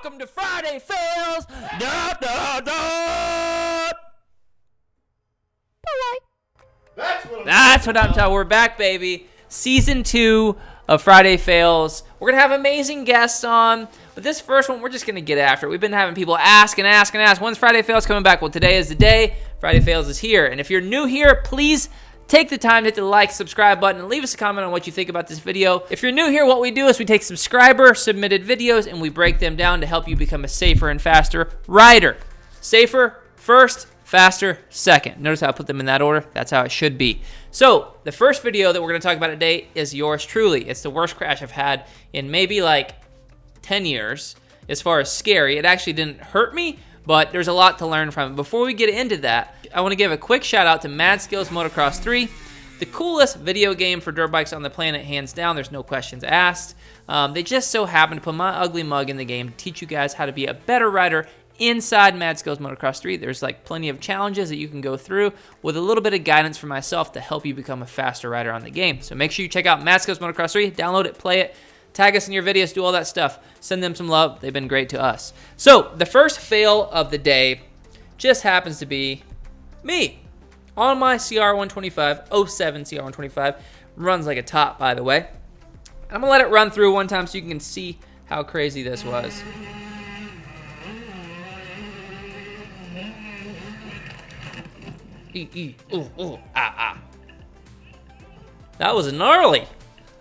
welcome to Friday Fails. Da, da, da. That's what I'm talking. We're back, baby. Season 2 of Friday Fails. We're gonna have amazing guests on, but this first one we're just gonna get after it. We've been having people ask and ask and ask. When's Friday Fails coming back? Well, today is the day. Friday Fails is here, and if you're new here, please take the time to hit the like, subscribe button, and leave us a comment on what you think about this video. If you're new here, what we do is we take subscriber-submitted videos and we break them down to help you become a safer and faster rider. Safer first, faster second. Notice how I put them in that order? That's how it should be. So, the first video that we're going to talk about today is yours truly. It's the worst crash I've had in maybe like 10 years as far as scary. It actually didn't hurt me, but there's a lot to learn from it. Before we get into that, I want to give a quick shout out to Mad Skills Motocross 3, the coolest video game for dirt bikes on the planet, hands down. There's no questions asked. They just so happen to put my ugly mug in the game to teach you guys how to be a better rider inside Mad Skills Motocross 3. There's like plenty of challenges that you can go through with a little bit of guidance from myself to help you become a faster rider on the game. So make sure you check out Mad Skills Motocross 3, download it, play it, tag us in your videos, do all that stuff. Send them some love. They've been great to us. So the first fail of the day just happens to be me on my CR125, 07 CR125. Runs like a top, by the way. I'm gonna let it run through one time so you can see how crazy this was. That was gnarly.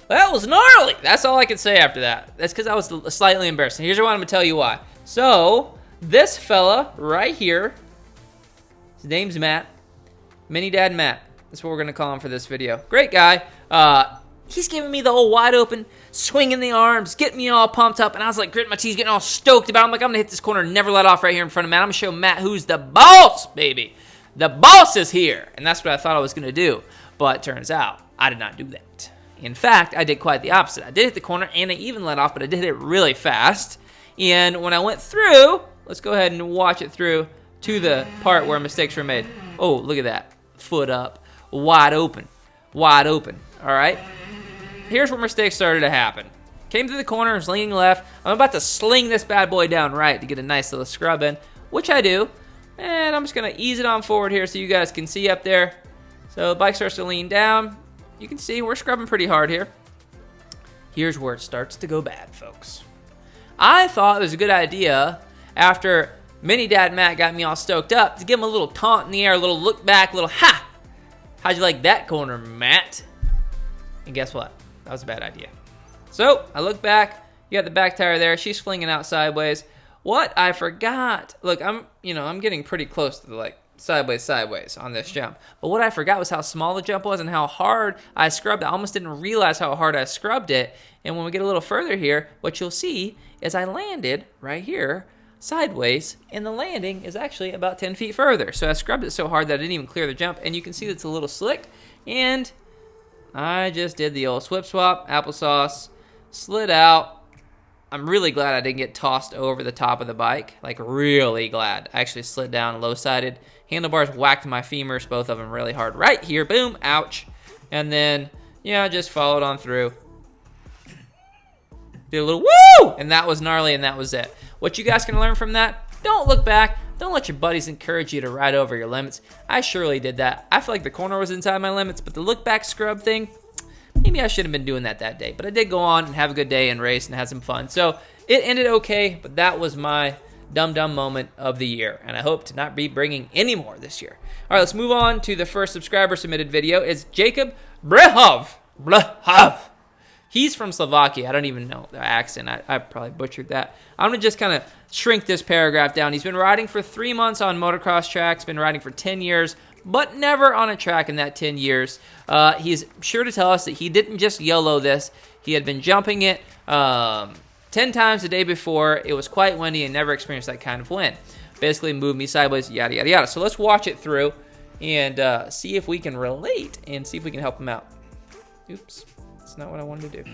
That was gnarly. That's all I can say after that. That's because I was slightly embarrassed. And here's what I'm going to tell you why. So, this fella right here, his name's Matt. Mini Dad Matt. That's what we're going to call him for this video. Great guy. He's giving me the old wide open, swinging the arms, getting me all pumped up. And I was like, gritting my teeth, getting all stoked about it. I'm like, I'm going to hit this corner and never let off right here in front of Matt. I'm going to show Matt who's the boss, baby. The boss is here. And that's what I thought I was going to do. But it turns out, I did not do that. In fact, I did quite the opposite. I did hit the corner and I even let off, but I did hit it really fast. And when I went through, let's go ahead and watch it through to the part where mistakes were made. Oh, look at that. Foot up. Wide open. Wide open. All right. Here's where mistakes started to happen. Came to the corner, was leaning left. I'm about to sling this bad boy down right to get a nice little scrub in, which I do. And I'm just going to ease it on forward here so you guys can see up there. So the bike starts to lean down. You can see we're scrubbing pretty hard here. Here's where it starts to go bad, folks. I thought it was a good idea after Mini Dad Matt got me all stoked up to give him a little taunt in the air, a little look back, a little ha! How'd you like that corner, Matt? And guess what? That was a bad idea. So I look back. You got the back tire there. She's flinging out sideways. What I forgot. Look, I'm getting pretty close to the like sideways on this jump. But what I forgot was how small the jump was and how hard I scrubbed it. I almost didn't realize how hard I scrubbed it. And when we get a little further here, what you'll see is I landed right here sideways, and the landing is actually about 10 feet further. So I scrubbed it so hard that I didn't even clear the jump, and you can see it's a little slick. And I just did the old swip swap, applesauce, slid out. I'm really glad I didn't get tossed over the top of the bike. Like, really glad. I actually slid down low-sided. Handlebars whacked my femurs, both of them really hard. Right here, boom, ouch. And then, yeah, I just followed on through. Did a little woo! And that was gnarly, and that was it. What you guys can learn from that, don't look back. Don't let your buddies encourage you to ride over your limits. I surely did that. I feel like the corner was inside my limits, but the look back scrub thing, maybe I should have been doing that day. But I did go on and have a good day and race and had some fun. So it ended okay, but that was my dumb moment of the year. And I hope to not be bringing any more this year. All right, let's move on to the first subscriber submitted video. It's Jacob Brehov. He's from Slovakia. I don't even know the accent. I probably butchered that. I'm going to just kind of shrink this paragraph down. He's been riding for 3 months on motocross tracks, been riding for 10 years, but never on a track in that 10 years. He's sure to tell us that he didn't just YOLO this. He had been jumping it 10 times the day before. It was quite windy and never experienced that kind of wind. Basically moved me sideways, yada, yada, yada. So let's watch it through and see if we can relate and see if we can help him out. Oops. That's not what I wanted to do.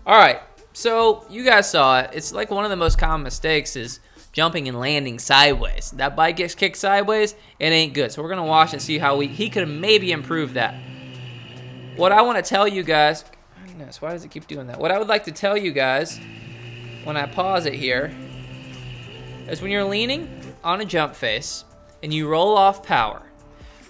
All right, so you guys saw it. It's like one of the most common mistakes is jumping and landing sideways. That bike gets kicked sideways, it ain't good. So we're going to watch and see how he could maybe improve that. What I want to tell you guys, goodness, why does it keep doing that? What I would like to tell you guys when I pause it here is when you're leaning on a jump face and you roll off power,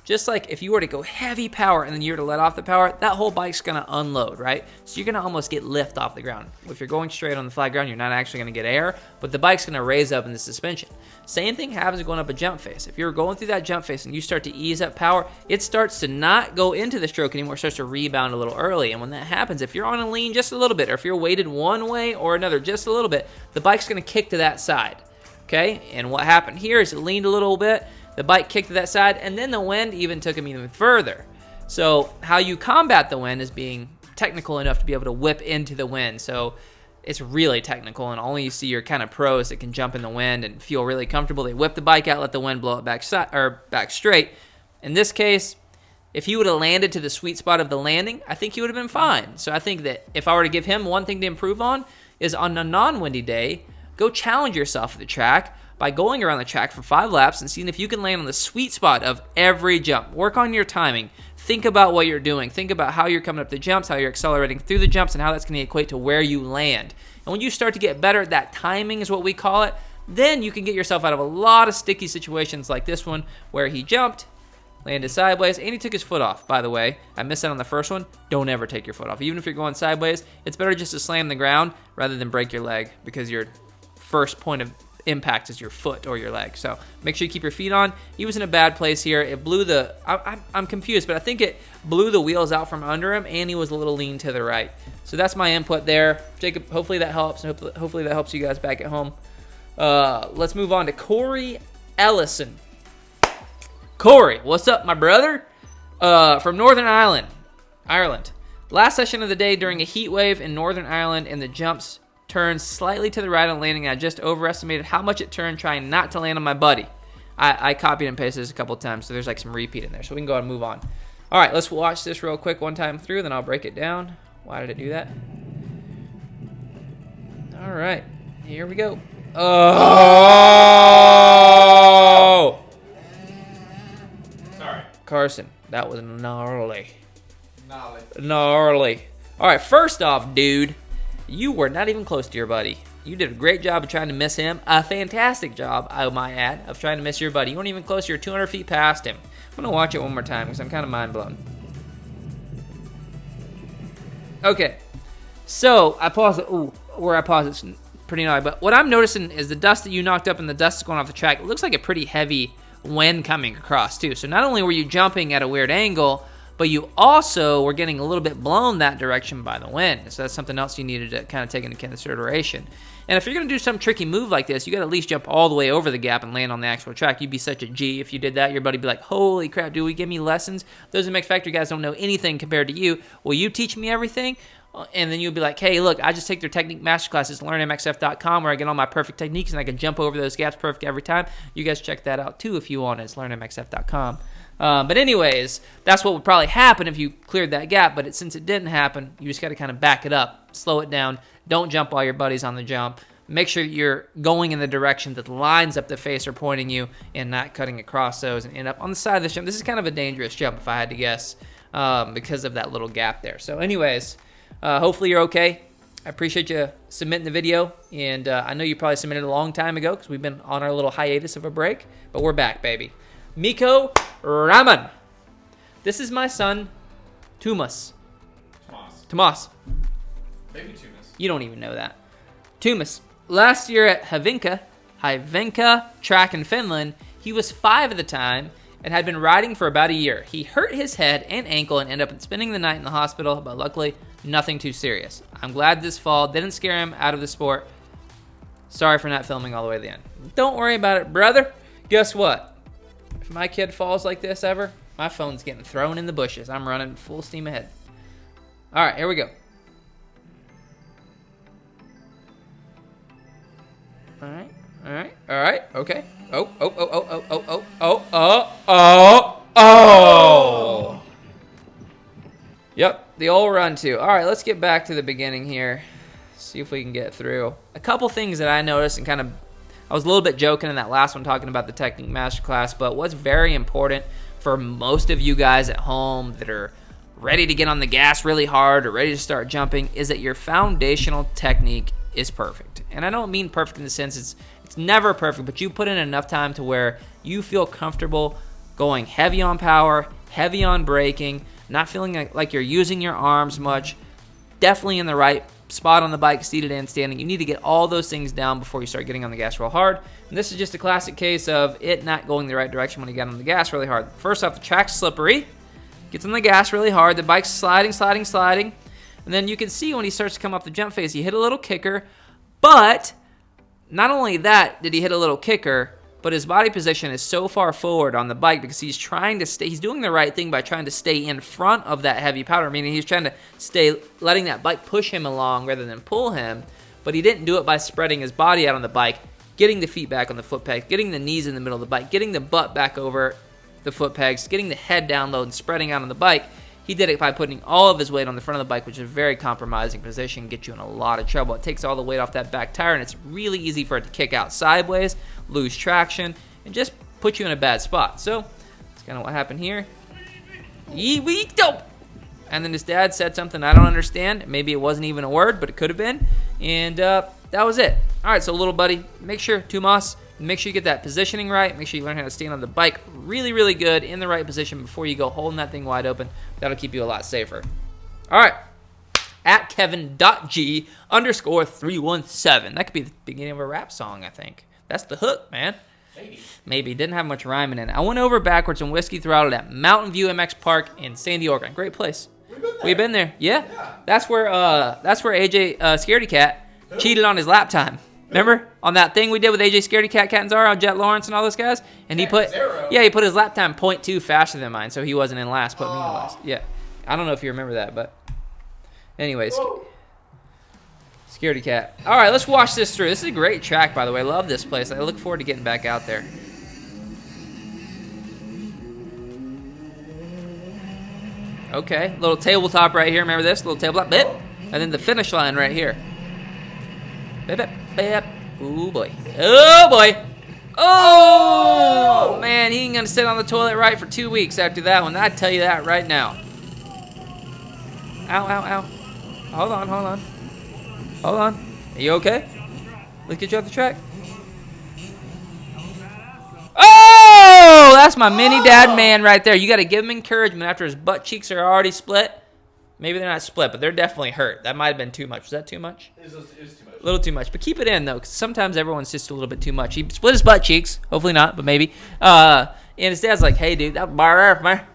just like if you were to go heavy power and then you were to let off the power, that whole bike's gonna unload, right? So you're gonna almost get lift off the ground. If you're going straight on the flat ground, you're not actually gonna get air, but the bike's gonna raise up in the suspension. Same thing happens going up a jump face. If you're going through that jump face and you start to ease up power, it starts to not go into the stroke anymore, it starts to rebound a little early. And when that happens, if you're on a lean just a little bit, or if you're weighted one way or another just a little bit, the bike's gonna kick to that side, okay? And what happened here is it leaned a little bit, the bike kicked to that side, and then the wind even took him even further. So how you combat the wind is being technical enough to be able to whip into the wind. So it's really technical, and only you see your kind of pros that can jump in the wind and feel really comfortable. They whip the bike out, let the wind blow it back straight. In this case, if he would have landed to the sweet spot of the landing, I think he would have been fine. So I think that if I were to give him one thing to improve on is on a non-windy day, go challenge yourself at the track by going around the track for 5 laps and seeing if you can land on the sweet spot of every jump. Work on your timing. Think about what you're doing. Think about how you're coming up the jumps, how you're accelerating through the jumps, and how that's going to equate to where you land. And when you start to get better at that timing is what we call it, then you can get yourself out of a lot of sticky situations like this one where he jumped, landed sideways, and he took his foot off, by the way. I missed that on the first one. Don't ever take your foot off. Even if you're going sideways, it's better just to slam the ground rather than break your leg, because your first point of impact is your foot or your leg. So make sure you keep your feet on. He was in a bad place here. It blew the, I'm confused, but I think it blew the wheels out from under him, and he was a little lean to the right. So that's my input there. Jacob, hopefully that helps, and hopefully that helps you guys back at home. Let's move on to Corey Ellison. Corey, what's up, my brother? From Northern Ireland. Last session of the day during a heat wave in Northern Ireland, and the jumps turned slightly to the right on landing. I just overestimated how much it turned trying not to land on my buddy. I copied and pasted this a couple times, so there's like some repeat in there. So we can go ahead and move on. All right, let's watch this real quick one time through, then I'll break it down. Why did it do that? All right, here we go. Oh! Sorry. Carson, that was gnarly. Gnarly. All right, first off, dude, you were not even close to your buddy. You did a great job of trying to miss him. A fantastic job, I might add, of trying to miss your buddy. You weren't even close. You're 200 feet past him. I'm going to watch it one more time because I'm kind of mind blown. Okay. So, I pause it. Ooh, where I pause it's pretty gnarly. But what I'm noticing is the dust that you knocked up and the dust that's going off the track, it looks like a pretty heavy wind coming across, too. So, not only were you jumping at a weird angle, but you also were getting a little bit blown that direction by the wind. So that's something else you needed to kind of take into consideration. And if you're going to do some tricky move like this, you got to at least jump all the way over the gap and land on the actual track. You'd be such a G if you did that. Your buddy would be like, holy crap, dude, give me lessons? Those MX Factory guys don't know anything compared to you. Will you teach me everything? And then you'll be like, hey, look, I just take their technique masterclasses, learnmxf.com, where I get all my perfect techniques and I can jump over those gaps perfect every time. You guys check that out too if you want. It's learnmxf.com. But anyways, that's what would probably happen if you cleared that gap. But since it didn't happen, you just got to kind of back it up, slow it down. Don't jump while your buddy's on the jump. Make sure you're going in the direction that the lines up the face are pointing you and not cutting across those and end up on the side of the jump. This is kind of a dangerous jump if I had to guess because of that little gap there. So anyways, hopefully you're okay. I appreciate you submitting the video. And I know you probably submitted a long time ago because we've been on our little hiatus of a break. But we're back, baby. Miko Raman. This is my son, Tumas. Tomas. Maybe Tumas. You don't even know that. Tumas. Last year at Hyvinka track in Finland, he was 5 at the time and had been riding for about a year. He hurt his head and ankle and ended up spending the night in the hospital, but luckily nothing too serious. I'm glad this fall didn't scare him out of the sport. Sorry for not filming all the way to the end. Don't worry about it, brother. Guess what? If my kid falls like this ever, my phone's getting thrown in the bushes. I'm running full steam ahead. All right, here we go. All right, okay. Oh. Yep, the old run too. All right, let's get back to the beginning here. See if we can get through. A couple things that I noticed and kind of I was a little bit joking in that last one talking about the technique masterclass, but what's very important for most of you guys at home that are ready to get on the gas really hard or ready to start jumping is that your foundational technique is perfect. And I don't mean perfect in the sense it's never perfect, but you put in enough time to where you feel comfortable going heavy on power, heavy on braking, not feeling like you're using your arms much, definitely in the right spot on the bike, seated and standing. You need to get all those things down before you start getting on the gas real hard. And this is just a classic case of it not going the right direction when you get on the gas really hard. First off, the track's slippery. Gets on the gas really hard. The bike's sliding. And then you can see when he starts to come up the jump face, he hit a little kicker. But not only that did he hit a little kicker, but his body position is so far forward on the bike because he's trying to stay. He's doing the right thing by trying to stay in front of that heavy powder, meaning he's trying to stay, letting that bike push him along rather than pull him. But he didn't do it by spreading his body out on the bike, getting the feet back on the foot pegs, getting the knees in the middle of the bike, getting the butt back over the foot pegs, getting the head down low and spreading out on the bike. He did it by putting all of his weight on the front of the bike, which is a very compromising position, get you in a lot of trouble. It takes all the weight off that back tire, and it's really easy for it to kick out sideways, lose traction, and just put you in a bad spot. So that's kind of what happened here. And then his dad said something I don't understand. Maybe it wasn't even a word, but it could have been. And that was it. All right, so little buddy, make sure, Tumas, make sure you get that positioning right. Make sure you learn how to stand on the bike really, really good in the right position before you go holding that thing wide open. That'll keep you a lot safer. All right. At Kevin.G_317. That could be the beginning of a rap song, I think. That's the hook, man. Maybe. Didn't have much rhyming in it. I went over backwards and whiskey throttled at Mountain View MX Park in Sandy, Oregon. Great place. We've been there. Yeah. That's where AJ Scaredy Cat cheated on his lap time. Remember on that thing we did with AJ Scaredy Cat, Catanzaro, Jet Lawrence, and all those guys? And he put his lap time 0.2 faster than mine, so he wasn't in last, put me in last. Yeah. I don't know if you remember that, but anyways. Scaredy Cat. All right, let's watch this through. This is a great track, by the way. I love this place. I look forward to getting back out there. Okay, little tabletop right here. Remember this? Little tabletop. Bip. And then the finish line right here. Bip, bip, bip. Ooh, boy. Oh, boy. Oh, man. He ain't going to sit on the toilet right for 2 weeks after that one. I tell you that right now. Ow, ow, ow. Hold on. Hold on. Are you okay? Let's get you off the track. Oh, that's my mini dad man right there. You got to give him encouragement after his butt cheeks are already split. Maybe they're not split, but they're definitely hurt. That might have been too much. Was that too much? It was too much. A little too much. But keep it in, though, because sometimes everyone's just a little bit too much. He split his butt cheeks. Hopefully not, but maybe. And his dad's like, hey, dude, that bar, man.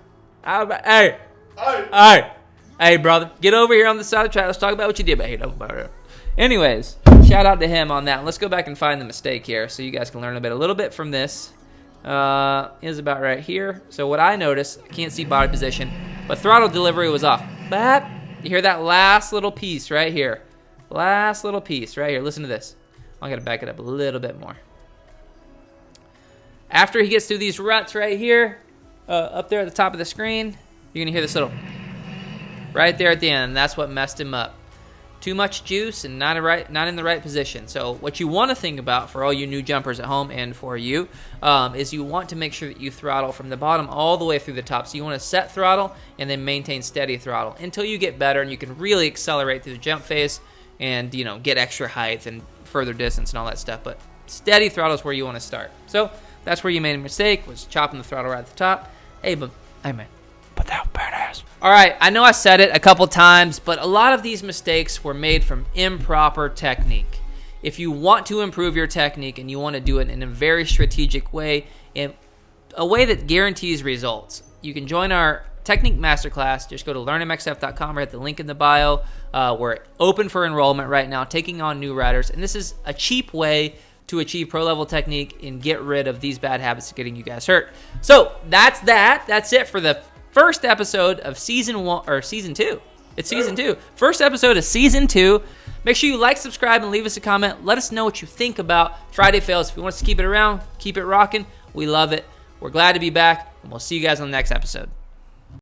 Hey, brother, get over here on the side of the track. Let's talk about what you did. But hey, don't bar. Anyways, shout out to him on that. Let's go back and find the mistake here so you guys can learn a little bit from this. Is about right here. So what I noticed, I can't see body position, but throttle delivery was off. But you hear that last little piece right here. Last little piece right here. Listen to this. I'm going to back it up a little bit more. After he gets through these ruts right here, up there at the top of the screen, you're going to hear this little right there at the end. And that's what messed him up. Too much juice and not in the right position. So what you want to think about for all you new jumpers at home and for you is you want to make sure that you throttle from the bottom all the way through the top. So you want to set throttle and then maintain steady throttle until you get better and you can really accelerate through the jump phase and, you know, get extra height and further distance and all that stuff. But steady throttle is where you want to start. So that's where you made a mistake, was chopping the throttle right at the top. Hey, man. But that was badass. All right, I know I said it a couple times, but a lot of these mistakes were made from improper technique. If you want to improve your technique and you want to do it in a very strategic way, in a way that guarantees results, you can join our Technique Masterclass. Just go to learnmxf.com or hit the link in the bio. We're open for enrollment right now, taking on new riders, and this is a cheap way to achieve pro-level technique and get rid of these bad habits of getting you guys hurt. So that's that. That's it for the first episode of season 1 or season 2. It's season 2. First episode of season 2. Make sure you like, subscribe, and leave us a comment. Let us know what you think about Friday Fails. If you want us to keep it around, keep it rocking, we love it. We're glad to be back, and we'll see you guys on the next episode.